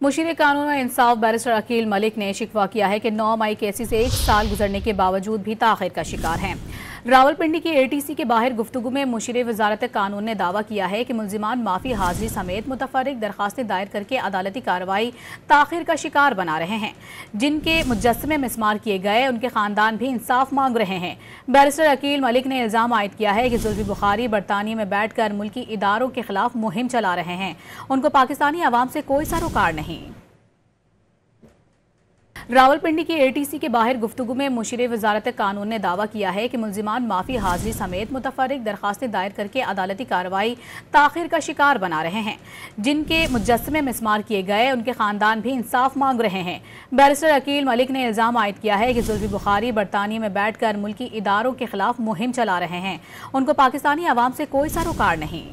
मुशीर कानून और इंसाफ बैरिस्टर अकील मलिक ने शिकवा किया है कि 9 मई केसी से 1 साल गुजरने के बावजूद भी ताखिर का शिकार हैं। रावलपिंडी की एटीसी के बाहर गुफ्तगू में मुशीर वजारत कानून ने दावा किया है कि मुल्जिमान माफी हाजिरी समेत मुतफर्रिक दरखास्तें दायर करके अदालती कार्रवाई ताखिर का शिकार बना रहे हैं। जिनके मुजस्समे मिसमार किए गए उनके खानदान भी इंसाफ मांग रहे हैं। बैरिस्टर अकील मलिक ने इल्जाम आयद किया है कि जुल्फी बुखारी बरतानिया में बैठकर मुल्की इदारों के खिलाफ मुहिम चला रहे हैं। उनको पाकिस्तानी अवाम से कोई सरोकार नहीं। रावलपिंडी की एटीसी के बाहर गुफ्तगू में मुशीर वजारत कानून ने दावा किया है कि मुल्जिमान माफी हाजिरी समेत मुतफर्रिक दरखास्तें दायर करके अदालती कार्रवाई ताखिर का शिकार बना रहे हैं। जिनके मुजस्समे मिसमार किए गए उनके खानदान भी इंसाफ मांग रहे हैं। बैरिस्टर अकील मलिक ने इल्जाम आयद किया है कि जुल्फी बुखारी बरतानिया में बैठकर मुल्की इदारों के खिलाफ मुहिम चला रहे हैं। उनको पाकिस्तानी अवाम से कोई सरोकार नहीं।